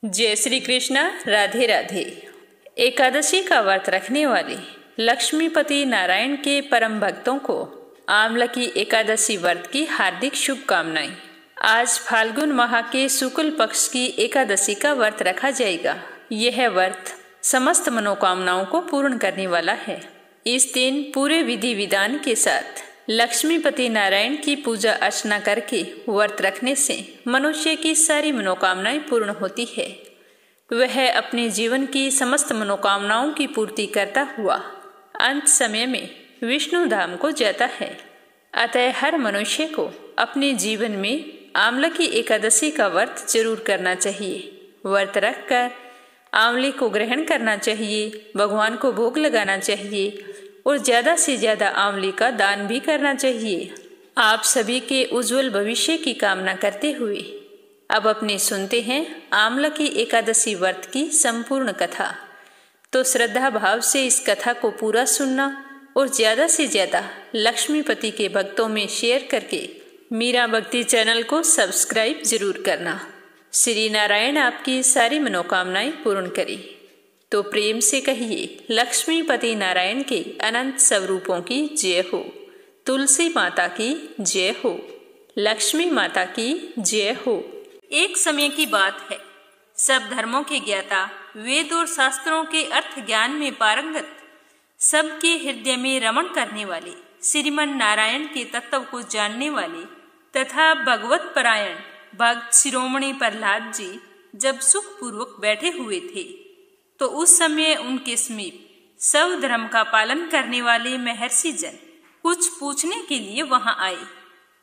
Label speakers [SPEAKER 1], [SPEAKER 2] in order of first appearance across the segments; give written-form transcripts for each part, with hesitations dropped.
[SPEAKER 1] जय श्री कृष्ण। राधे राधे। एकादशी का व्रत रखने वाले लक्ष्मीपति नारायण के परम भक्तों को आमलकी एकादशी व्रत की हार्दिक शुभकामनाएं। आज फाल्गुन माह के शुक्ल पक्ष की एकादशी का व्रत रखा जाएगा। यह व्रत समस्त मनोकामनाओं को पूर्ण करने वाला है। इस दिन पूरे विधि विधान के साथ लक्ष्मीपति नारायण की पूजा अर्चना करके व्रत रखने से मनुष्य की सारी मनोकामनाएं पूर्ण होती है। वह अपने जीवन की समस्त मनोकामनाओं की पूर्ति करता हुआ अंत समय में विष्णु धाम को जाता है। अतः हर मनुष्य को अपने जीवन में आमलकी एकादशी का व्रत जरूर करना चाहिए। व्रत रखकर आंवले को ग्रहण करना चाहिए, भगवान को भोग लगाना चाहिए और ज़्यादा से ज़्यादा आंवले का दान भी करना चाहिए। आप सभी के उज्जवल भविष्य की कामना करते हुए अब अपने सुनते हैं आमलकी एकादशी व्रत की संपूर्ण कथा। तो श्रद्धा भाव से इस कथा को पूरा सुनना और ज़्यादा से ज़्यादा लक्ष्मीपति के भक्तों में शेयर करके मीरा भक्ति चैनल को सब्सक्राइब जरूर करना। श्री नारायण आपकी सारी मनोकामनाएं पूर्ण करे। तो प्रेम से कहिए, लक्ष्मीपति नारायण के अनंत स्वरूपों की जय हो। तुलसी माता की जय हो। लक्ष्मी माता की जय हो। एक समय की बात है, सब धर्मों के ज्ञाता, वेद और शास्त्रों के अर्थ ज्ञान में पारंगत, सबके हृदय में रमण करने वाले, श्रीमन नारायण के तत्व को जानने वाले तथा भगवत परायण भक्त शिरोमणि प्रहलाद जी जब सुखपूर्वक बैठे हुए थे तो उस समय उनके समीप सब धर्म का पालन करने वाले महर्षि जन कुछ पूछने के लिए वहां आए।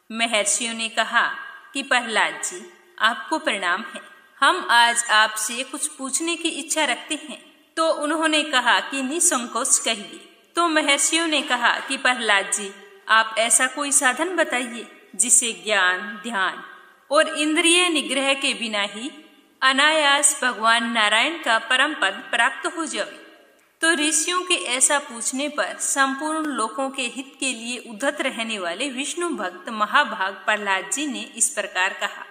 [SPEAKER 1] महर्षियों ने कहा कि प्रहलाद जी, आपको प्रणाम है, हम आज आपसे कुछ पूछने की इच्छा रखते हैं। तो उन्होंने कहा कि निसंकोच कहिए। तो महर्षियों ने कहा कि प्रहलाद जी, आप ऐसा कोई साधन बताइए जिसे ज्ञान, ध्यान और इंद्रिय निग्रह के बिना ही अनायास भगवान नारायण का परम पद प्राप्त हो जाए। तो ऋषियों के ऐसा पूछने पर संपूर्ण लोकों के हित के लिए उद्धत रहने वाले विष्णु भक्त महाभाग प्रहलाद जी ने इस प्रकार कहा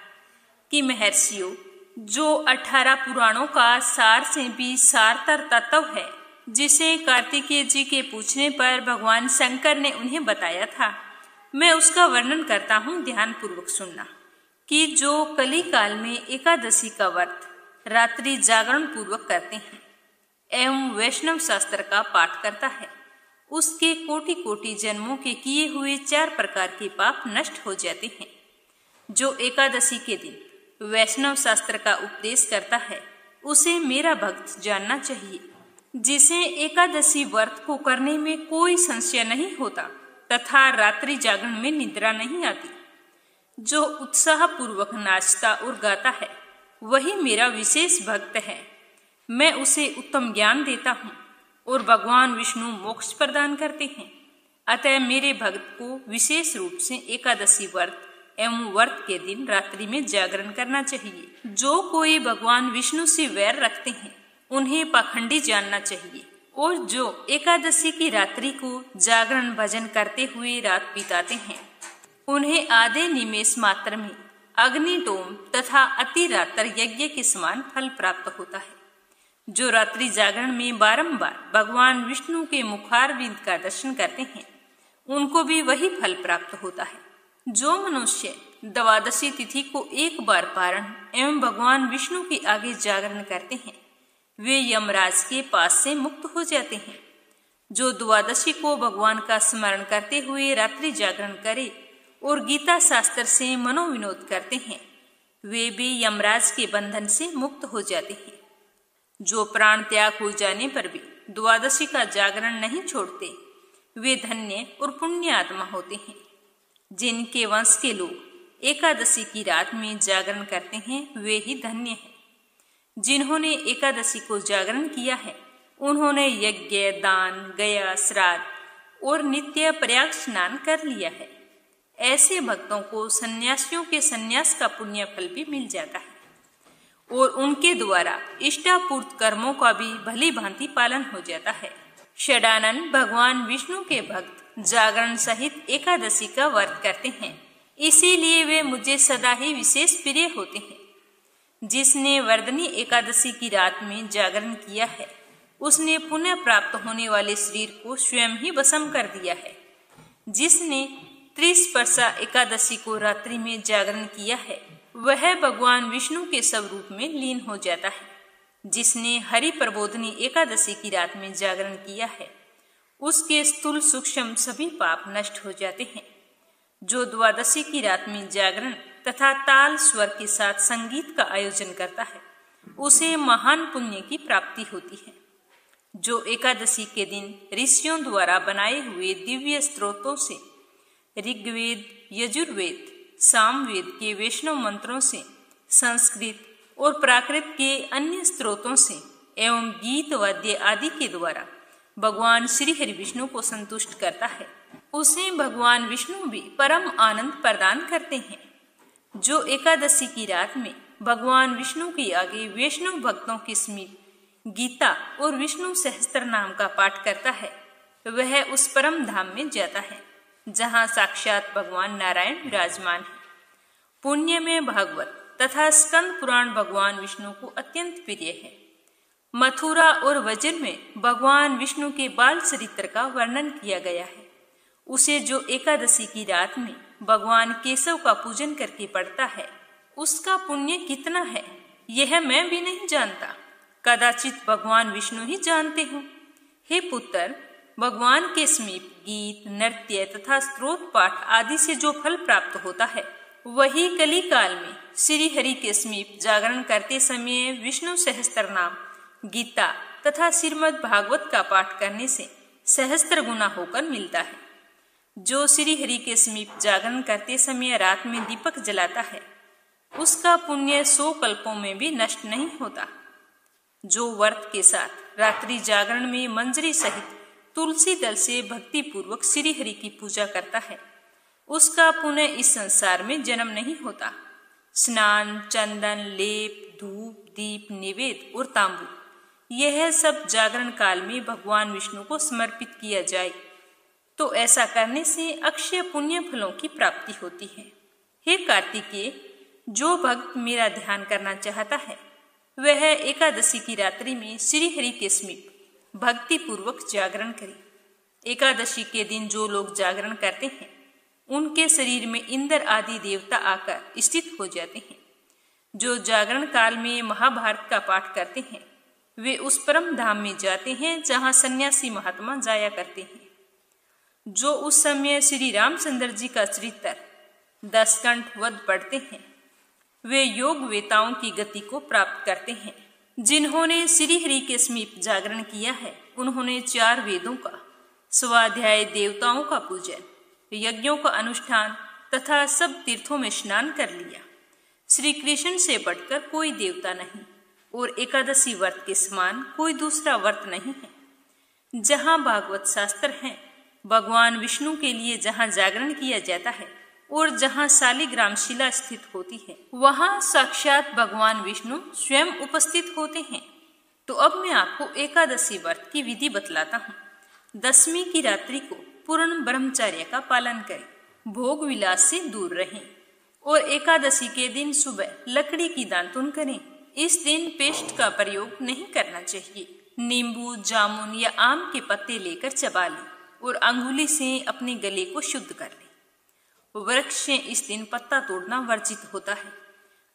[SPEAKER 1] कि महर्षियों, जो 18 पुराणों का सार से भी सारतर तत्व है, जिसे कार्तिकेय जी के पूछने पर भगवान शंकर ने उन्हें बताया था, मैं उसका वर्णन करता हूँ, ध्यान पूर्वक सुनना। कि जो कली काल में एकादशी का व्रत रात्रि जागरण पूर्वक करते हैं एवं वैष्णव शास्त्र का पाठ करता है, उसके कोटि कोटि जन्मों के किए हुए 4 प्रकार के पाप नष्ट हो जाते हैं। जो एकादशी के दिन वैष्णव शास्त्र का उपदेश करता है, उसे मेरा भक्त जानना चाहिए। जिसे एकादशी व्रत को करने में कोई संशय नहीं होता तथा रात्रि जागरण में निद्रा नहीं आती, जो उत्साह पूर्वक नाचता और गाता है, वही मेरा विशेष भक्त है। मैं उसे उत्तम ज्ञान देता हूँ और भगवान विष्णु मोक्ष प्रदान करते हैं। अतः मेरे भक्त को विशेष रूप से एकादशी व्रत एवं व्रत के दिन रात्रि में जागरण करना चाहिए। जो कोई भगवान विष्णु से वैर रखते हैं, उन्हें पाखंडी जानना चाहिए, और जो एकादशी की रात्रि को जागरण भजन करते हुए रात बिताते हैं, उन्हें आधे निमेष मात्र में अग्निटोम तथा अति रात्र यज्ञ के समान फल प्राप्त होता है। जो रात्रि जागरण में बारंबार भगवान विष्णु के मुखारविंद का दर्शन करते हैं, उनको भी वही फल प्राप्त होता है। जो मनुष्य द्वादशी तिथि को एक बार पारण एवं भगवान विष्णु के आगे जागरण करते हैं, वे यमराज के पास से मुक्त हो जाते हैं। जो द्वादशी को भगवान का स्मरण करते हुए रात्रि जागरण करे और गीता शास्त्र से मनोविनोद करते हैं, वे भी यमराज के बंधन से मुक्त हो जाते हैं। जो प्राण त्याग हो जाने पर भी द्वादशी का जागरण नहीं छोड़ते, वे धन्य और पुण्य आत्मा होते हैं। जिनके वंश के लोग एकादशी की रात में जागरण करते हैं, वे ही धन्य हैं। जिन्होंने एकादशी को जागरण किया है, उन्होंने यज्ञ, दान, गया, श्राद्ध और नित्य प्रयाग स्नान कर लिया है। ऐसे भक्तों को सन्यासियों के सन्यास का पुण्य फल भी मिल जाता है और उनके द्वारा इष्टापूर्त कर्मों का भी भली भांति पालन हो जाता है। षडानन भगवान विष्णु के भक्त जागरण सहित एकादशी का व्रत करते हैं, इसीलिए वे मुझे सदा ही विशेष प्रिय होते हैं। जिसने वर्धनी एकादशी की रात में जागरण किया है उसने पुनः प्राप्त होने वाले शरीर को स्वयं ही भस्म कर दिया है। जिसने त्रिस्पर्शा एकादशी को रात्रि में जागरण किया है वह भगवान विष्णु के स्वरूप में लीन हो जाता है। जिसने हरि प्रबोधनी एकादशी की रात में जागरण किया है उसके स्थूल सूक्ष्म सभी पाप नष्ट हो जाते हैं। जो द्वादशी की रात में जागरण तथा ताल स्वर के साथ संगीत का आयोजन करता है उसे महान पुण्य की प्राप्ति होती है। जो एकादशी के दिन ऋषियों द्वारा बनाए हुए दिव्य स्त्रोतों से ऋग्वेद, यजुर्वेद, सामवेद के वैष्णव मंत्रों से, संस्कृत और प्राकृत के अन्य स्त्रोतों से एवं गीत वाद्य आदि के द्वारा भगवान श्री हरि विष्णु को संतुष्ट करता है उसे भगवान विष्णु भी परम आनंद प्रदान करते हैं। जो एकादशी की रात में भगवान विष्णु के आगे वैष्णव भक्तों के समीप गीता और विष्णु सहस्त्र नाम का पाठ करता है वह उस परम धाम में जाता है जहाँ साक्षात भगवान नारायण विराजमान है। पुण्य में भागवत तथा स्कंद पुराण भगवान विष्णु को अत्यंत प्रिय है। मथुरा और वज्र में भगवान विष्णु के बाल चरित्र का वर्णन किया गया है। उसे जो एकादशी की रात में भगवान केशव का पूजन करके पढ़ता है उसका पुण्य कितना है यह मैं भी नहीं जानता, कदाचित भगवान विष्णु ही जानते हो। हे पुत्र, भगवान के समीप गीत, नृत्य तथा स्तोत्र पाठ आदि से जो फल प्राप्त होता है वही कली काल में श्री हरि के समीप जागरण करते समय विष्णु सहस्त्र नाम, गीता तथा श्रीमद् भागवत का पाठ करने से सहस्त्र गुना होकर मिलता है। जो श्री हरि के समीप जागरण करते समय रात में दीपक जलाता है उसका पुण्य 100 कल्पों में भी नष्ट नहीं होता। जो व्रत के साथ रात्रि जागरण में मंजरी सहित तुलसी दल से भक्ति पूर्वक श्री हरि की पूजा करता है उसका पुनः इस संसार में जन्म नहीं होता। स्नान, चंदन, लेप, धूप, दीप, निवेद और तांबू यह सब जागरण काल में भगवान विष्णु को समर्पित किया जाए तो ऐसा करने से अक्षय पुण्य फलों की प्राप्ति होती है। हे कार्तिकेय, जो भक्त मेरा ध्यान करना चाहता है वह एकादशी की रात्रि में श्री हरि के समीप भक्ति पूर्वक जागरण करे। एकादशी के दिन जो लोग जागरण करते हैं उनके शरीर में इंद्र आदि देवता आकर स्थित हो जाते हैं। जो जागरण काल में महाभारत का पाठ करते हैं वे उस परम धाम में जाते हैं जहाँ सन्यासी महात्मा जाया करते हैं। जो उस समय श्री रामचंद्र जी का चरित्र 10 कंठ वध पढ़ते हैं वे योग वेताओं की गति को प्राप्त करते हैं। जिन्होंने श्री हरि के समीप जागरण किया है उन्होंने 4 वेदों का स्वाध्याय, देवताओं का पूजन, यज्ञों का अनुष्ठान तथा सब तीर्थों में स्नान कर लिया। श्री कृष्ण से बढ़कर कोई देवता नहीं और एकादशी व्रत के समान कोई दूसरा व्रत नहीं है। जहाँ भागवत शास्त्र है, भगवान विष्णु के लिए जहाँ जागरण किया जाता है और जहाँ शालिग्राम शिला स्थित होती है वहाँ साक्षात भगवान विष्णु स्वयं उपस्थित होते हैं। तो अब मैं आपको एकादशी व्रत की विधि बतलाता हूँ। दशमी की रात्रि को पूर्ण ब्रह्मचर्य का पालन करें, भोग विलास से दूर रहें और एकादशी के दिन सुबह लकड़ी की दातुन करें। इस दिन पेस्ट का प्रयोग नहीं करना चाहिए। नींबू, जामुन या आम के पत्ते लेकर चबा लें और अंगुली से अपने गले को शुद्ध कर लें। वृक्ष से इस दिन पत्ता तोड़ना वर्जित होता है,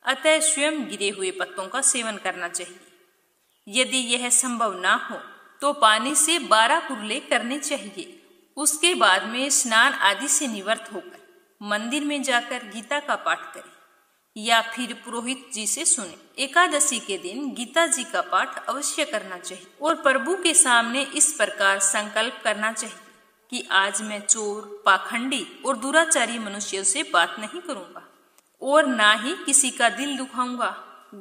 [SPEAKER 1] अतः स्वयं गिरे हुए पत्तों का सेवन करना चाहिए। यदि यह संभव ना हो तो पानी से 12 कुरले करने चाहिए। उसके बाद में स्नान आदि से निवृत्त होकर मंदिर में जाकर गीता का पाठ करें या फिर पुरोहित जी से सुने। एकादशी के दिन गीता जी का पाठ अवश्य करना चाहिए और प्रभु के सामने इस प्रकार संकल्प करना चाहिए कि आज मैं चोर, पाखंडी और दुराचारी मनुष्यों से बात नहीं करूंगा और ना ही किसी का दिल दुखाऊंगा।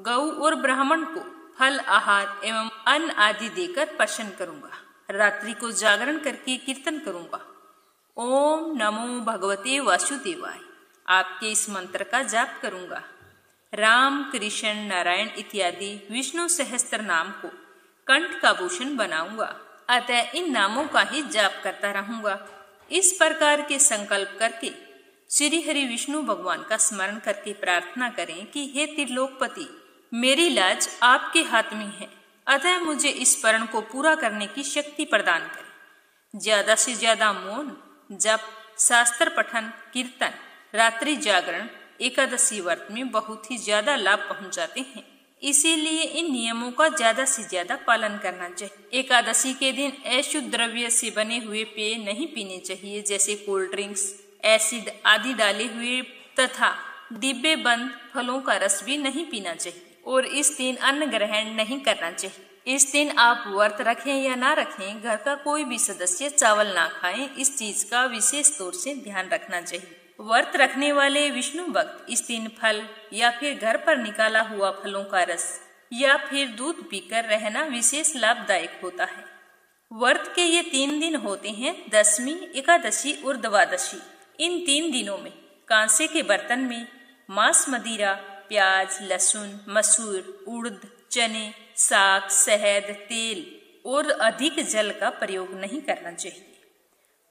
[SPEAKER 1] गौ और ब्राह्मण को फल, आहार एवं अन्न आदि देकर प्रसन्न करूंगा। रात्रि को जागरण करके कीर्तन करूंगा। ओम नमो भगवते वासुदेवाय, आपके इस मंत्र का जाप करूंगा। राम, कृष्ण, नारायण इत्यादि विष्णु सहस्त्र नाम को कंठ का भूषण बनाऊंगा, अतः इन नामों का ही जाप करता रहूंगा। इस प्रकार के संकल्प करके श्री हरि विष्णु भगवान का स्मरण करके प्रार्थना करें कि हे त्रिलोकपति, मेरी लाज आपके हाथ में है, अतः मुझे इस प्रण को पूरा करने की शक्ति प्रदान करें। ज्यादा से ज्यादा मौन, जप, शास्त्र पठन, कीर्तन, रात्रि जागरण एकादशी व्रत में बहुत ही ज्यादा लाभ पहुंचाते हैं। इसीलिए इन नियमों का ज्यादा से ज्यादा पालन करना चाहिए। एकादशी के दिन अशुद्ध द्रव्य से बने हुए पेय नहीं पीने चाहिए, जैसे कोल्ड ड्रिंक्स, एसिड आदि डाले हुए तथा डिब्बे बंद फलों का रस भी नहीं पीना चाहिए। और इस दिन अन्न ग्रहण नहीं करना चाहिए। इस दिन आप व्रत रखें या ना रखें, घर का कोई भी सदस्य चावल ना खाएं, इस चीज का विशेष तौर से ध्यान रखना चाहिए। व्रत रखने वाले विष्णु भक्त इस दिन फल या फिर घर पर निकाला हुआ फलों का रस या फिर दूध पीकर रहना विशेष लाभदायक होता है। व्रत के ये 3 दिन होते हैं, दशमी, एकादशी और द्वादशी। इन 3 दिनों में कांसे के बर्तन में मांस, मदिरा, प्याज, लहसुन, मसूर, उड़द, चने, साग, शहद, तेल और अधिक जल का प्रयोग नहीं करना चाहिए।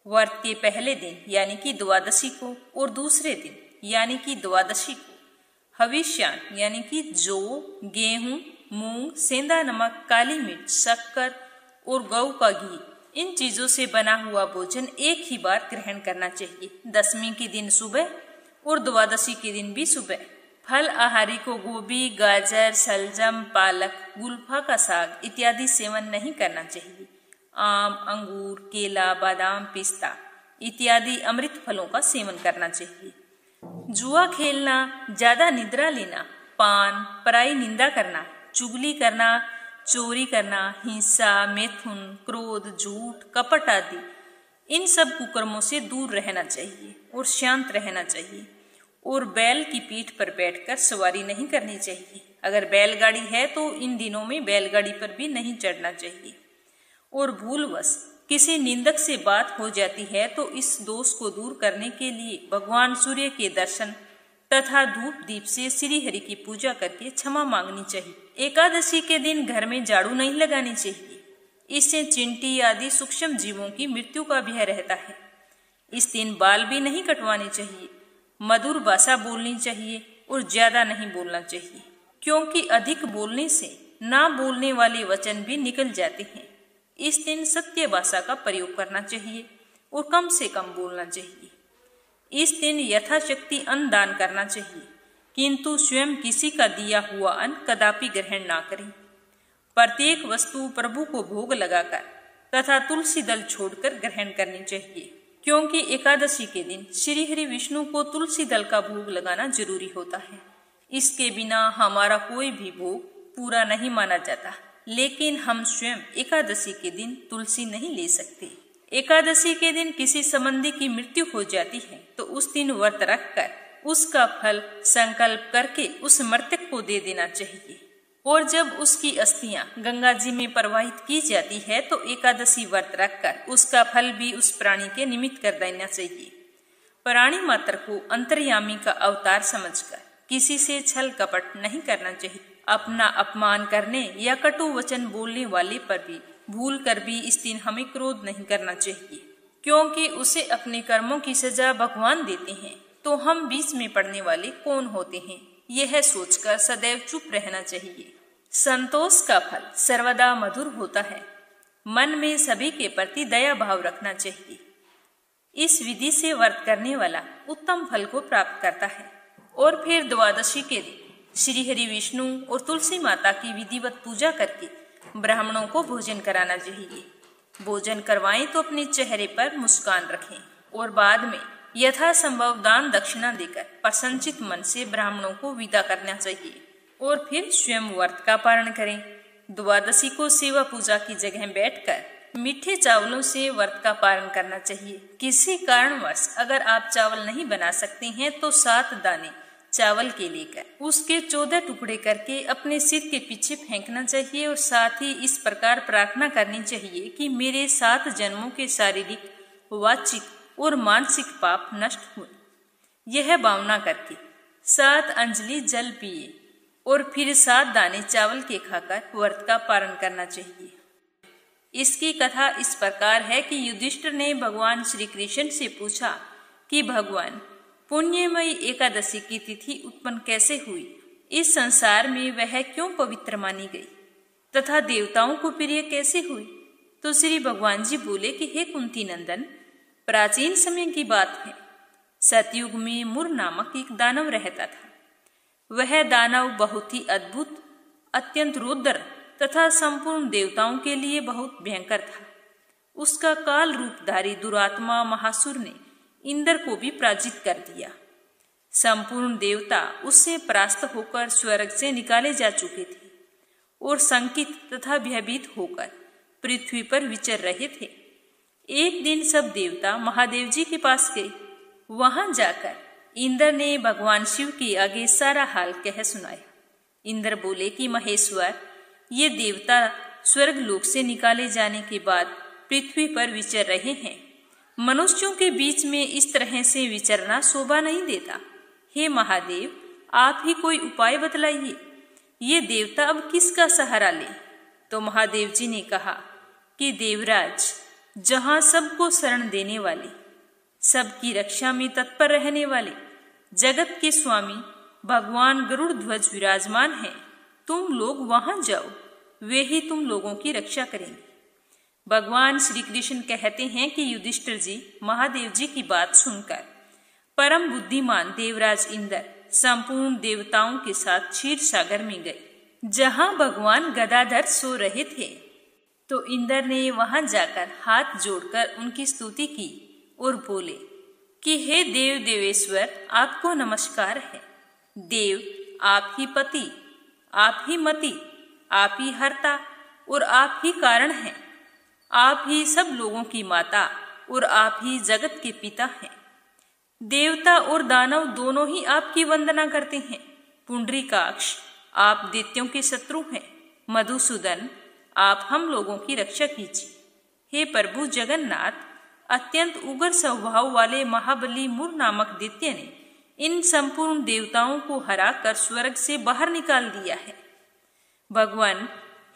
[SPEAKER 1] व्रत के पहले दिन यानी कि द्वादशी को और दूसरे दिन यानी कि द्वादशी को हविष्यान यानी कि जौ, गेहूं, मूंग, सेंधा नमक, काली मिर्च, शक्कर और गौ का घी, इन चीजों से बना हुआ भोजन एक ही बार ग्रहण करना चाहिए। दशमी के दिन सुबह और द्वादशी के दिन भी सुबह। फल आहारी को गोभी, गाजर, सलजम, पालक, गुलफा का साग इत्यादि सेवन नहीं करना चाहिए। आम, अंगूर, केला, बादाम, पिस्ता इत्यादि अमृत फलों का सेवन करना चाहिए। जुआ खेलना, ज्यादा निद्रा लेना, पान, पराई निंदा करना, चुगली करना, चोरी करना, हिंसा, मैथुन, क्रोध, झूठ, कपट आदि इन सब कुकर्मों से दूर रहना चाहिए और शांत रहना चाहिए। और बैल की पीठ पर बैठकर सवारी नहीं करनी चाहिए। अगर बैलगाड़ी है तो इन दिनों में बैलगाड़ी पर भी नहीं चढ़ना चाहिए। और भूलवश किसी निंदक से बात हो जाती है तो इस दोष को दूर करने के लिए भगवान सूर्य के दर्शन तथा धूप दीप से श्री हरि की पूजा करके क्षमा मांगनी चाहिए। एकादशी के दिन घर में झाड़ू नहीं लगानी चाहिए, इससे चींटी आदि सूक्ष्म जीवों की मृत्यु का भय रहता है। इस दिन बाल भी नहीं कटवाने चाहिए, मधुर भाषा बोलनी चाहिए और ज्यादा नहीं बोलना चाहिए, क्योंकि अधिक बोलने से ना बोलने वाले वचन भी निकल जाते हैं। इस दिन सत्य भाषा का प्रयोग करना चाहिए और कम से कम बोलना चाहिए। इस दिन यथाशक्ति अन्न दान करना चाहिए, किंतु स्वयं किसी का दिया हुआ अन्न कदापि ग्रहण ना करें। प्रत्येक वस्तु प्रभु को भोग लगाकर तथा तुलसी दल छोड़कर ग्रहण करनी चाहिए, क्योंकि एकादशी के दिन श्री हरि विष्णु को तुलसी दल का भोग लगाना जरूरी होता है। इसके बिना हमारा कोई भी भोग पूरा नहीं माना जाता। लेकिन हम स्वयं एकादशी के दिन तुलसी नहीं ले सकते। एकादशी के दिन किसी संबंधी की मृत्यु हो जाती है तो उस दिन व्रत रखकर उसका फल संकल्प करके उस मृतक को दे देना चाहिए। और जब उसकी अस्थियां गंगा जी में प्रवाहित की जाती है तो एकादशी व्रत रखकर उसका फल भी उस प्राणी के निमित्त कर देना चाहिए। प्राणी मात्र को अंतर्यामी का अवतार समझकर किसी से छल कपट नहीं करना चाहिए। अपना अपमान करने या कटु वचन बोलने वाले पर भी भूल कर भी इस दिन हमें क्रोध नहीं करना चाहिए, क्योंकि उसे अपने कर्मों की सजा भगवान देते हैं, तो हम बीच में पड़ने वाले कौन होते हैं, यह सोचकर सदैव चुप रहना चाहिए। संतोष का फल सर्वदा मधुर होता है। मन में सभी के प्रति दया भाव रखना चाहिए। इस विधि से व्रत करने वाला उत्तम फल को प्राप्त करता है। और फिर द्वादशी के दिन श्री हरि विष्णु और तुलसी माता की विधिवत पूजा करके ब्राह्मणों को भोजन कराना चाहिए। भोजन करवाएं तो अपने चेहरे पर मुस्कान रखें और बाद में यथासंभव दान दक्षिणा देकर प्रसन्नचित मन से ब्राह्मणों को विदा करना चाहिए और फिर स्वयं व्रत का पारण करें। द्वादशी को सेवा पूजा की जगह बैठकर मीठे चावलों से व्रत का पारण करना चाहिए। किसी कारणवश अगर आप चावल नहीं बना सकते हैं तो 7 दाने चावल के लेकर उसके 14 टुकड़े करके अपने सिर के पीछे फेंकना चाहिए और साथ ही इस प्रकार प्रार्थना करनी चाहिए कि मेरे 7 जन्मों के शारीरिक, वाचिक और मानसिक पाप नष्ट हुए। यह भावना करके 7 अंजलि जल पिए और फिर 7 दाने चावल के खाकर व्रत का पारण करना चाहिए। इसकी कथा इस प्रकार है कि युधिष्ठिर ने भगवान श्री कृष्ण से पूछा कि भगवान, पुण्यमयी एकादशी की तिथि उत्पन्न कैसे हुई इस संसार में वह क्यों पवित्र मानी गई तथा देवताओं को प्रिय कैसे हुई? तो श्री भगवान जी बोले कि हे कुंती नंदन, प्राचीन समय की बात है। सतयुग में मुर नामक एक दानव रहता था। वह दानव बहुत ही अद्भुत, अत्यंत रुद्र तथा संपूर्ण देवताओं के लिए बहुत भयंकर था। उसका काल रूपधारी दुरात्मा महासुर ने इंद्र को भी पराजित कर दिया। संपूर्ण देवता उससे परास्त होकर स्वर्ग से निकाले जा चुके थे और संकित तथा भयभीत होकर पृथ्वी पर विचर रहे थे। एक दिन सब देवता महादेव जी के पास गए। वहां जाकर इंद्र ने भगवान शिव के आगे सारा हाल कह सुनाया। इंद्र बोले कि महेश्वर, ये देवता स्वर्ग लोक से निकाले जाने के बाद पृथ्वी पर विचर रहे हैं। मनुष्यों के बीच में इस तरह से विचरना शोभा नहीं देता। हे महादेव, आप ही कोई उपाय बतलाइए। ये देवता अब किसका सहारा ले? तो महादेव जी ने कहा कि देवराज, जहां सबको शरण देने वाले, सबकी रक्षा में तत्पर रहने वाले जगत के स्वामी भगवान गरुड़ ध्वज विराजमान हैं। तुम लोग वहां जाओ, वे ही तुम लोगों की रक्षा करेंगे। भगवान श्री कृष्ण कहते हैं कि युधिष्ठिर जी महादेव जी की बात सुनकर परम बुद्धिमान देवराज इंद्र संपूर्ण देवताओं के साथ क्षीर सागर में गए, जहां भगवान गदाधर सो रहे थे। तो इंद्र ने वहां जाकर हाथ जोड़कर उनकी स्तुति की और बोले कि हे देव देवेश्वर, आपको नमस्कार है। देव, आप ही पति, आप ही मति, आप ही हर्ता और आप ही कारण हैं। आप ही सब लोगों की माता और आप ही जगत के पिता हैं। देवता और दानव दोनों ही आपकी वंदना करते हैं। पुंडरीकाक्ष, आप दैत्यों के शत्रु हैं। मधुसूदन, आप हम लोगों की रक्षा कीजिए। हे प्रभु जगन्नाथ, अत्यंत उग्र स्वभाव वाले महाबली मुर नामक दैत्य ने इन संपूर्ण देवताओं को हराकर स्वर्ग से बाहर निकाल दिया है। भगवान,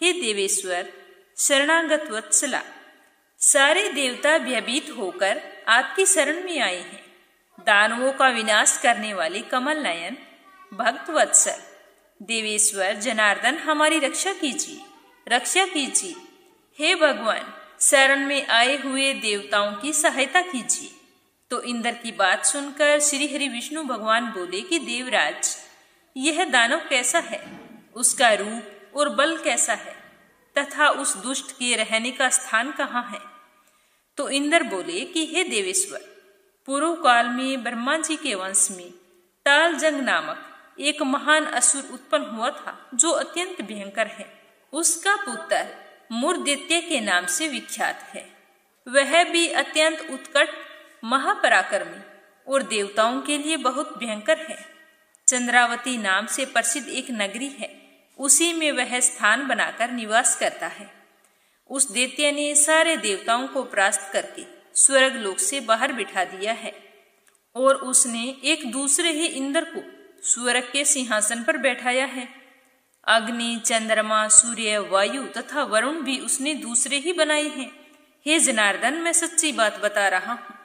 [SPEAKER 1] हे देवेश्वर, शरणागत वत्सला, सारे देवता भयभीत होकर आपकी शरण में आए हैं। दानवों का विनाश करने वाले कमल नयन, भक्त वत्सल देवेश्वर जनार्दन, हमारी रक्षा कीजिए, रक्षा कीजिए। हे भगवान, शरण में आए हुए देवताओं की सहायता कीजिए। तो इंद्र की बात सुनकर श्री हरि विष्णु भगवान बोले कि देवराज, यह दानव कैसा है, उसका रूप और बल कैसा है तथा उस दुष्ट के रहने का स्थान कहाँ है? तो इंद्र बोले कि हे देवेश्वर, पूर्व काल में ब्रह्मा जी के वंश में तालजंग नामक एक महान असुर उत्पन्न हुआ था, जो अत्यंत भयंकर है। उसका पुत्र मुरदैत्य के नाम से विख्यात है। वह भी अत्यंत उत्कट, महापराक्रमी और देवताओं के लिए बहुत भयंकर है। चंद्रावती नाम से प्रसिद्ध एक नगरी है, उसी में वह स्थान बनाकर निवास करता है। उस दैत्य ने सारे देवताओं को परास्त करके स्वर्ग लोक से बाहर बिठा दिया है और उसने एक दूसरे ही इंद्र को स्वर्ग के सिंहासन पर बैठाया है। अग्नि, चंद्रमा, सूर्य, वायु तथा वरुण भी उसने दूसरे ही बनाए हैं। हे जनार्दन, मैं सच्ची बात बता रहा हूँ।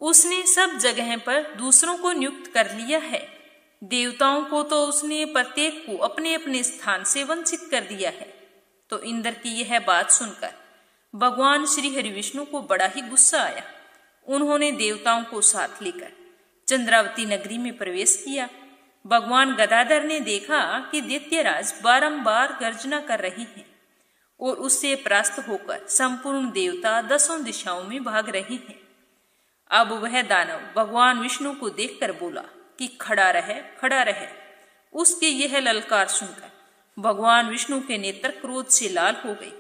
[SPEAKER 1] उसने सब जगह पर दूसरों को नियुक्त कर लिया है। देवताओं को तो उसने प्रत्येक को अपने अपने स्थान से वंचित कर दिया है। तो इंद्र की यह बात सुनकर भगवान श्री हरि विष्णु को बड़ा ही गुस्सा आया। उन्होंने देवताओं को साथ लेकर चंद्रावती नगरी में प्रवेश किया। भगवान गदाधर ने देखा कि दैत्यराज बारंबार गर्जना कर रही हैं और उससे परास्त होकर संपूर्ण देवता दसों दिशाओं में भाग रहे हैं। अब वह दानव भगवान विष्णु को देखकर बोला कि खड़ा रहे, खड़ा रहे। उसके यह ललकार सुनकर भगवान विष्णु के नेत्र क्रोध से लाल हो गए।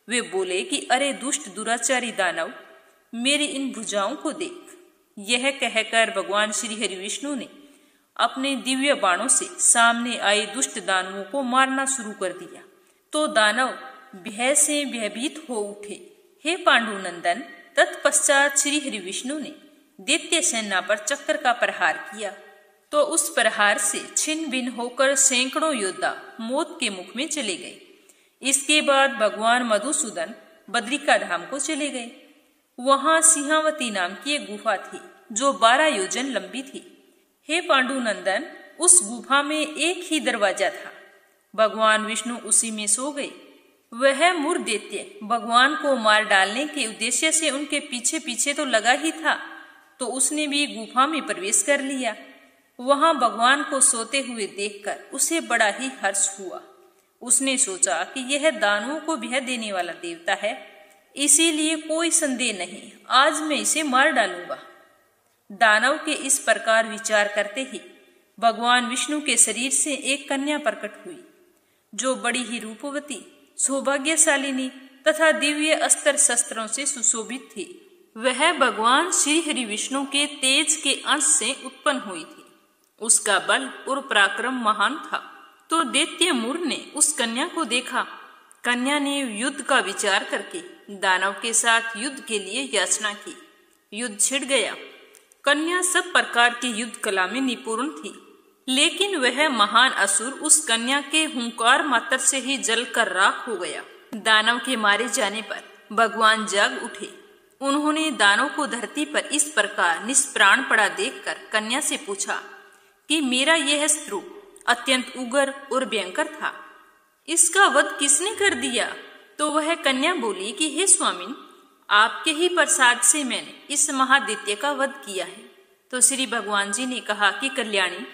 [SPEAKER 1] वे बोले कि अरे दुष्ट दुराचारी दानव, मेरी इन भुजाओं को देख। यह कहकर भगवान श्री हरि विष्णु ने अपने दिव्य बाणों से सामने आए दुष्ट दानवों को मारना शुरू कर दिया। तो दानव भय से भयभीत हो उठे। हे पांडुनंदन, तत्पश्चात श्री हरि विष्णु ने दैत्य सेना पर चक्र का प्रहार किया। तो उस प्रहार से छिन्न भिन्न होकर सैकड़ों योद्धा मौत के मुख में चले गए। इसके बाद भगवान मधुसूदन बद्रिका धाम को चले गए। वहां सिंहावती नाम की एक गुफा थी जो 12 योजन लंबी थी। हे पांडुनंदन, उस गुफा में एक ही दरवाजा था। भगवान विष्णु उसी में सो गए। वह मूर दैत्य भगवान को मार डालने के उद्देश्य से उनके पीछे पीछे तो लगा ही था, तो उसने भी गुफा में प्रवेश कर लिया। वहां भगवान को सोते हुए देखकर उसे बड़ा ही हर्ष हुआ। उसने सोचा कि यह दानवों को भय देने वाला देवता है, इसीलिए कोई संदेह नहीं, आज मैं इसे मार डालूंगा। दानव के इस प्रकार विचार करते ही भगवान विष्णु के शरीर से एक कन्या प्रकट हुई, जो बड़ी ही रूपवती, सौभाग्यशालिनी तथा दिव्य अस्त्र शस्त्रों से सुशोभित थी। वह भगवान श्री हरि विष्णु के तेज के अंश से उत्पन्न हुई थी। उसका बल और पराक्रम महान था। तो दैत्य मूर ने उस कन्या को देखा। कन्या ने युद्ध का विचार करके दानव के साथ युद्ध के लिए याचना की। युद्ध छिड़ गया। कन्या सब प्रकार की युद्ध कला में निपुण थी, लेकिन वह महान असुर उस कन्या के हुंकार मात्र से ही जलकर राख हो गया। दानव के मारे जाने पर भगवान जाग उठे। उन्होंने दानव को धरती पर इस प्रकार निष्प्राण पड़ा देखकर कन्या से पूछा कि मेरा यह शत्रु अत्यंत उग्र और भयंकर था, इसका वध किसने कर दिया? तो वह कन्या बोली कि हे स्वामी, आपके ही प्रसाद से मैंने इस महादैत्य का वध किया है। तो श्री भगवान जी ने कहा कि कल्याणी,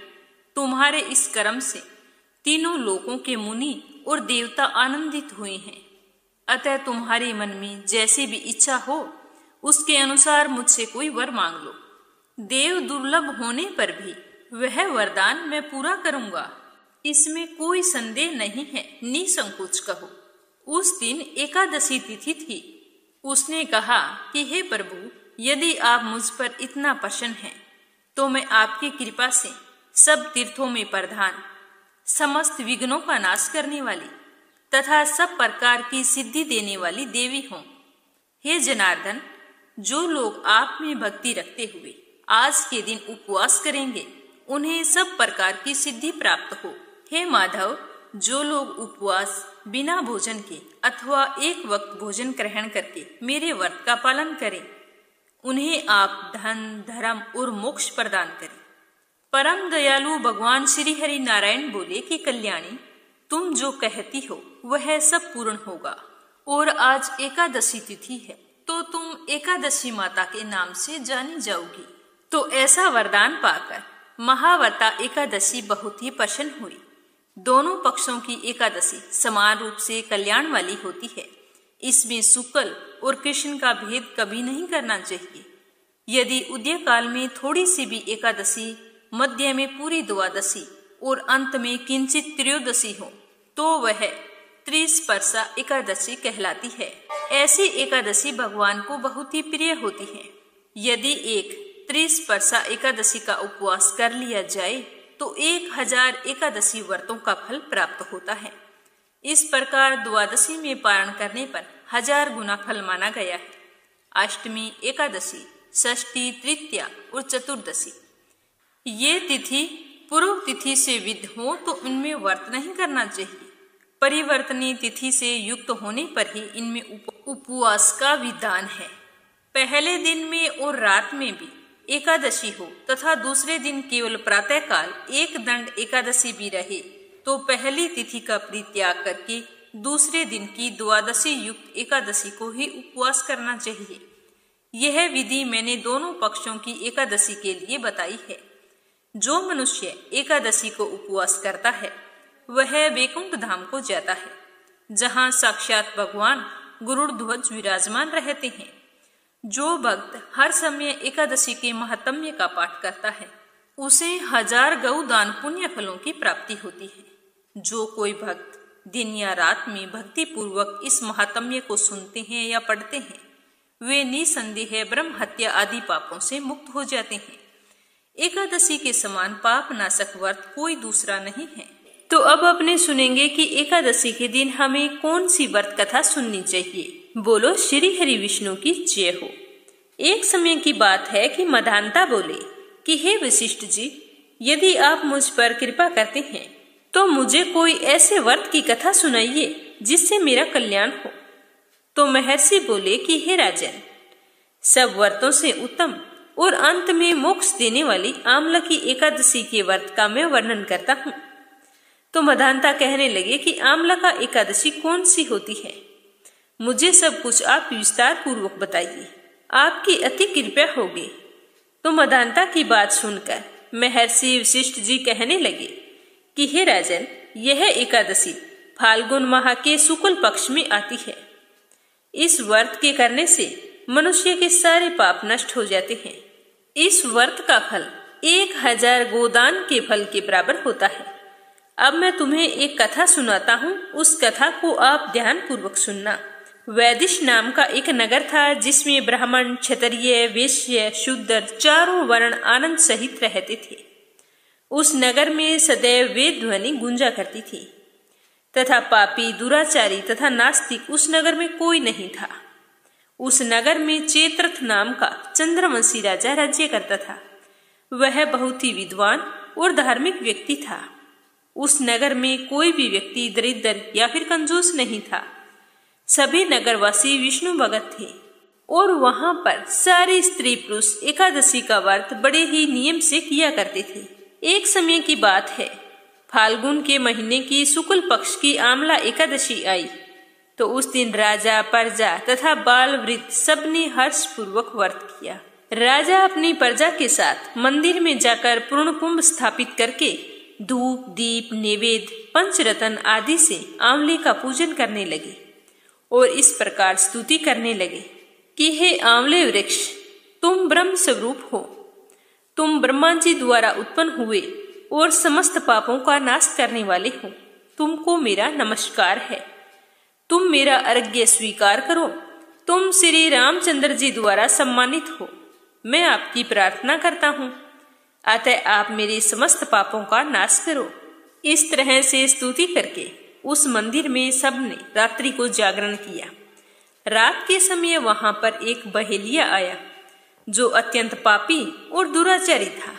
[SPEAKER 1] तुम्हारे इस कर्म से तीनों लोकों के मुनि और देवता आनंदित हुए हैं। अतः तुम्हारे मन में जैसी भी इच्छा हो उसके अनुसार मुझसे कोई वर मांग लो। देव दुर्लभ होने पर भी वह वरदान मैं पूरा करूंगा, इसमें कोई संदेह नहीं है, निसंकोच कहो। उस दिन एकादशी तिथि थी। उसने कहा कि हे प्रभु, यदि आप मुझ पर इतना प्रसन्न हैं तो मैं आपकी कृपा से सब तीर्थों में प्रधान, समस्त विघ्नों का नाश करने वाली तथा सब प्रकार की सिद्धि देने वाली देवी हूँ। हे जनार्दन, जो लोग आप में भक्ति रखते हुए आज के दिन उपवास करेंगे उन्हें सब प्रकार की सिद्धि प्राप्त हो। हे माधव, जो लोग उपवास बिना भोजन के अथवा एक वक्त भोजन ग्रहण करके मेरे व्रत का पालन करें, उन्हें आप धन, धर्म और मोक्ष प्रदान करें। परम दयालु भगवान श्री हरि नारायण बोले कि कल्याणी, तुम जो कहती हो वह सब पूर्ण होगा। और आज एकादशी तिथि है, तो तुम एकादशी माता के नाम से जानी जाओगी। तो ऐसा वरदान पाकर महाव्रता एकादशी बहुत ही प्रसन्न हुई। दोनों पक्षों की एकादशी समान रूप से कल्याण वाली होती है। इसमें शुक्ल और कृष्ण का भेद कभी नहीं करना चाहिए। यदि उदय काल में थोड़ी सी भी एकादशी, मध्य में पूरी द्वादशी और अंत में किंचित त्रयोदशी हो तो वह त्रिस्पर्शा एकादशी कहलाती है। ऐसी एकादशी भगवान को बहुत ही प्रिय होती है। यदि एक त्रिस्पर्शा एकादशी का उपवास कर लिया जाए तो 1000 एकादशी व्रतों का फल प्राप्त होता है। इस प्रकार द्वादशी में पारण करने पर 1000 गुना फल माना गया है। अष्टमी, एकादशी, षष्ठी, तृतीया और चतुर्दशी ये तिथि पूर्व तिथि से विद्ध हो तो इनमें व्रत नहीं करना चाहिए। परिवर्तनीय तिथि से युक्त होने पर ही इनमें उपवास का विधान है। पहले दिन में और रात में भी एकादशी हो तथा दूसरे दिन केवल प्रातः काल एक दंड एकादशी भी रहे तो पहली तिथि का परित्याग करके दूसरे दिन की द्वादशी युक्त एकादशी को ही उपवास करना चाहिए। यह विधि मैंने दोनों पक्षों की एकादशी के लिए बताई है। जो मनुष्य एकादशी को उपवास करता है वह वैकुंठ धाम को जाता है, जहाँ साक्षात भगवान गरुड़ ध्वज विराजमान रहते हैं। जो भक्त हर समय एकादशी के महात्म्य का पाठ करता है उसे 1000 गौ दान पुण्य फलों की प्राप्ति होती है। जो कोई भक्त दिन या रात में भक्ति पूर्वक इस महात्म्य को सुनते हैं या पढ़ते हैं वे निसंदेह ब्रह्म हत्या आदि पापों से मुक्त हो जाते हैं। एकादशी के समान पाप नाशक व्रत कोई दूसरा नहीं है। तो अब अपने सुनेंगे कि एकादशी के दिन हमें कौन सी व्रत कथा सुननी चाहिए। बोलो श्री हरि विष्णु की जय हो। एक समय की बात है कि मदान्ता बोले कि हे वशिष्ठ जी, यदि आप मुझ पर कृपा करते हैं तो मुझे कोई ऐसे व्रत की कथा सुनाइए जिससे मेरा कल्याण हो। तो महर्षि बोले कि हे राजन, सब व्रतों से उत्तम और अंत में मोक्ष देने वाली आमलकी एकादशी के व्रत का मैं वर्णन करता हूँ। तो मधान्ता कहने लगे कि आमलका एकादशी कौन सी होती है? मुझे सब कुछ आप विस्तार पूर्वक बताइए, आपकी अति कृपा होगी। तो मधान्ता की बात सुनकर महर्षि वशिष्ठ जी कहने लगे कि हे राजन, यह एकादशी फाल्गुन माह के शुक्ल पक्ष में आती है। इस व्रत के करने से मनुष्य के सारे पाप नष्ट हो जाते हैं। इस व्रत का फल 1000 गोदान के फल के बराबर होता है। अब मैं तुम्हें एक कथा सुनाता हूँ, उस कथा को आप ध्यान पूर्वक सुनना। वैदिश नाम का एक नगर था जिसमें ब्राह्मण, क्षत्रिय, वैश्य, शूद्र चारों वर्ण आनंद सहित रहते थे। उस नगर में सदैव वेद ध्वनि गूंजा करती थी तथा पापी, दुराचारी तथा नास्तिक उस नगर में कोई नहीं था। उस नगर में चेत्रथ नाम का चंद्रवंशी राजा राज्य करता था। वह बहुत ही विद्वान और धार्मिक व्यक्ति था। उस नगर में कोई भी व्यक्ति दरिद्र या फिर कंजूस नहीं था। सभी नगरवासी विष्णु भगत थे और वहां पर सारे स्त्री पुरुष एकादशी का व्रत बड़े ही नियम से किया करते थे। एक समय की बात है, फाल्गुन के महीने की शुक्ल पक्ष की आमला एकादशी आई तो उस दिन राजा, प्रजा तथा बाल वृद्ध सबने हर्ष पूर्वक व्रत किया। राजा अपनी प्रजा के साथ मंदिर में जाकर पूर्ण कुंभ स्थापित करके धूप, दीप, नैवेद्य, पंचरत्न आदि से आंवले का पूजन करने लगे और इस प्रकार स्तुति करने लगे कि हे आंवले वृक्ष, तुम ब्रह्म स्वरूप हो, तुम ब्रह्मा जी द्वारा उत्पन्न हुए और समस्त पापों का नाश करने वाले हो। तुमको मेरा नमस्कार है, तुम मेरा अर्घ्य स्वीकार करो। तुम श्री रामचंद्र जी द्वारा सम्मानित हो, मैं आपकी प्रार्थना करता हूँ, अतः आप मेरे समस्त पापों का नाश करो। इस तरह से स्तुति करके उस मंदिर में सबने रात्रि को जागरण किया। रात के समय वहां पर एक बहेलिया आया जो अत्यंत पापी और दुराचारी था।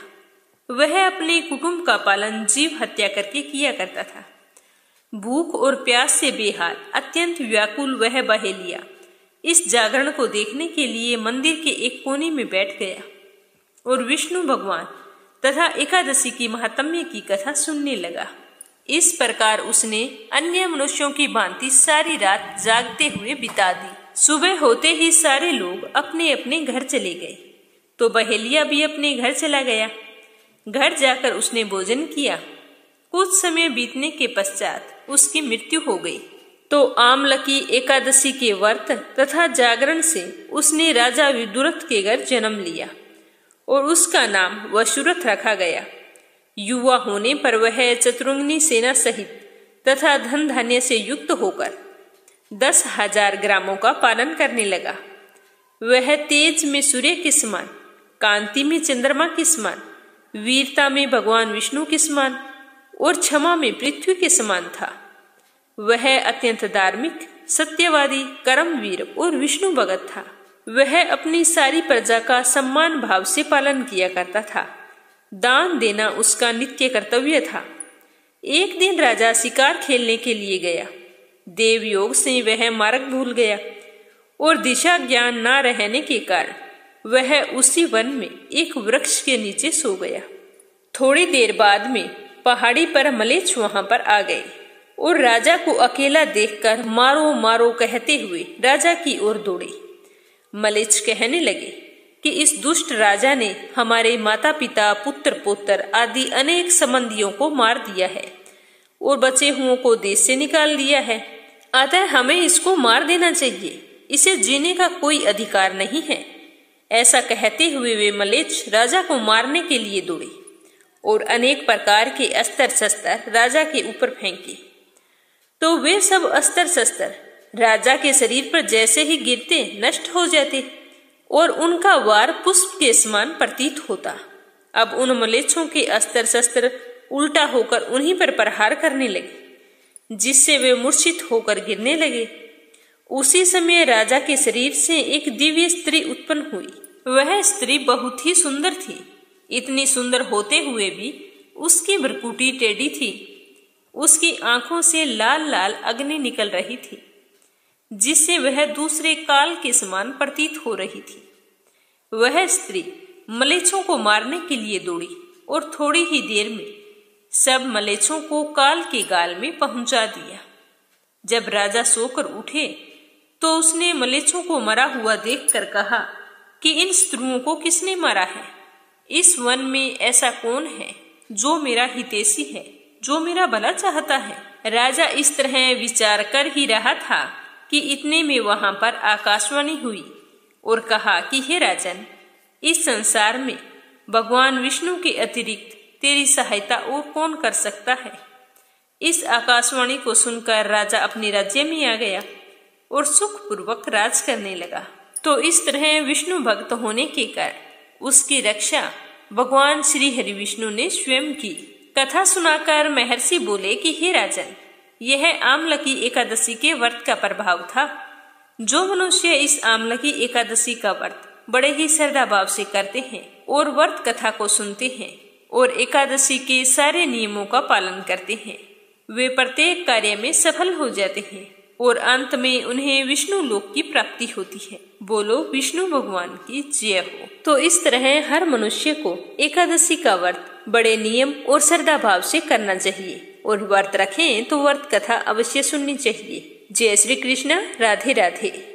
[SPEAKER 1] वह अपने कुटुंब का पालन जीव हत्या करके किया करता था। भूख और प्यास से बेहाल, अत्यंत व्याकुल वह बहेलिया इस जागरण को देखने के लिए मंदिर के एक कोने में बैठ गया और विष्णु भगवान तथा एकादशी की महात्म्य की कथा सुनने लगा। इस प्रकार उसने अन्य मनुष्यों की भांति सारी रात जागते हुए बिता दी। सुबह होते ही सारे लोग अपने अपने घर चले गए तो बहेलिया भी अपने घर चला गया। घर जाकर उसने भोजन किया। कुछ समय बीतने के पश्चात उसकी मृत्यु हो गई। तो आमलकी एकादशी के व्रत तथा जागरण से उसने राजा विदुरथ के घर जन्म लिया और उसका नाम वशुरथ रखा गया। युवा होने पर वह चतुरंगिनी सेना सहित तथा धन धान्य से युक्त होकर 10,000 ग्रामों का पालन करने लगा। वह तेज में सूर्य के समान, कांति में चंद्रमा के समान, वीरता में भगवान विष्णु के समान और क्षमा में पृथ्वी के समान था। वह अत्यंत धार्मिक, सत्यवादी, कर्मवीर और विष्णु भगत था। वह अपनी सारी प्रजा का सम्मान भाव से पालन किया करता था। दान देना उसका नित्य कर्तव्य था। एक दिन राजा शिकार खेलने के लिए गया। देव योग से वह मार्ग भूल गया और दिशा ज्ञान न रहने के कारण वह उसी वन में एक वृक्ष के नीचे सो गया। थोड़ी देर बाद में पहाड़ी पर मलेच्छ वहां पर आ गए और राजा को अकेला देखकर मारो मारो कहते हुए राजा की ओर दौड़े। मलेच्छ कहने लगे कि इस दुष्ट राजा ने हमारे माता पिता, पुत्र पौत्र आदि अनेक संबंधियों को मार दिया है और बचे हुओं को देश से निकाल दिया है, अतः हमें इसको मार देना चाहिए, इसे जीने का कोई अधिकार नहीं है। ऐसा कहते हुए वे मलेच्छ राजा को मारने के लिए दौड़े और अनेक प्रकार के अस्त्र शस्त्र राजा के ऊपर फेंके। तो वे सब अस्त्र शस्त्र राजा के शरीर पर जैसे ही गिरते नष्ट हो जाते और उनका वार पुष्प के समान प्रतीत होता। अब उन मलेच्छों के अस्त्र शस्त्र उल्टा होकर उन्हीं पर प्रहार करने लगे, जिससे वे मूर्छित होकर गिरने लगे। उसी समय राजा के शरीर से एक दिव्य स्त्री उत्पन्न हुई। वह स्त्री बहुत ही सुंदर थी। इतनी सुंदर होते हुए भी उसकी भ्रुकुटी टेढ़ी थी। उसकी आंखों से लाल लाल अग्नि निकल रही थी, जिससे वह दूसरे काल के समान प्रतीत हो रही थी। वह स्त्री मलेच्छों को मारने के लिए दौड़ी और थोड़ी ही देर में सब मलेच्छों को काल के गाल में पहुंचा दिया। जब राजा सोकर उठे तो उसने मलेच्छों को मरा हुआ देखकर कहा कि इन स्त्रियों को किसने मारा है? इस वन में ऐसा कौन है जो मेरा हितैषी है, जो मेरा भला चाहता है? राजा इस तरह विचार कर ही रहा था कि इतने में वहां पर आकाशवाणी हुई और कहा कि हे राजन, इस संसार में भगवान विष्णु के अतिरिक्त तेरी सहायता और कौन कर सकता है? इस आकाशवाणी को सुनकर राजा अपने राज्य में आ गया और सुखपूर्वक राज करने लगा। तो इस तरह विष्णु भक्त होने के कारण उसकी रक्षा भगवान श्री हरि विष्णु ने स्वयं की। कथा सुनाकर महर्षि बोले कि हे राजन, यह आमलकी एकादशी के व्रत का प्रभाव था। जो मनुष्य इस आमलकी एकादशी का व्रत बड़े ही श्रद्धा भाव से करते हैं और व्रत कथा को सुनते हैं और एकादशी के सारे नियमों का पालन करते हैं, वे प्रत्येक कार्य में सफल हो जाते हैं और अंत में उन्हें विष्णु लोक की प्राप्ति होती है। बोलो विष्णु भगवान की जय हो। तो इस तरह हर मनुष्य को एकादशी का व्रत बड़े नियम और श्रद्धा भाव से करना चाहिए और व्रत रखें तो व्रत कथा अवश्य सुननी चाहिए। जय श्री कृष्ण। राधे राधे।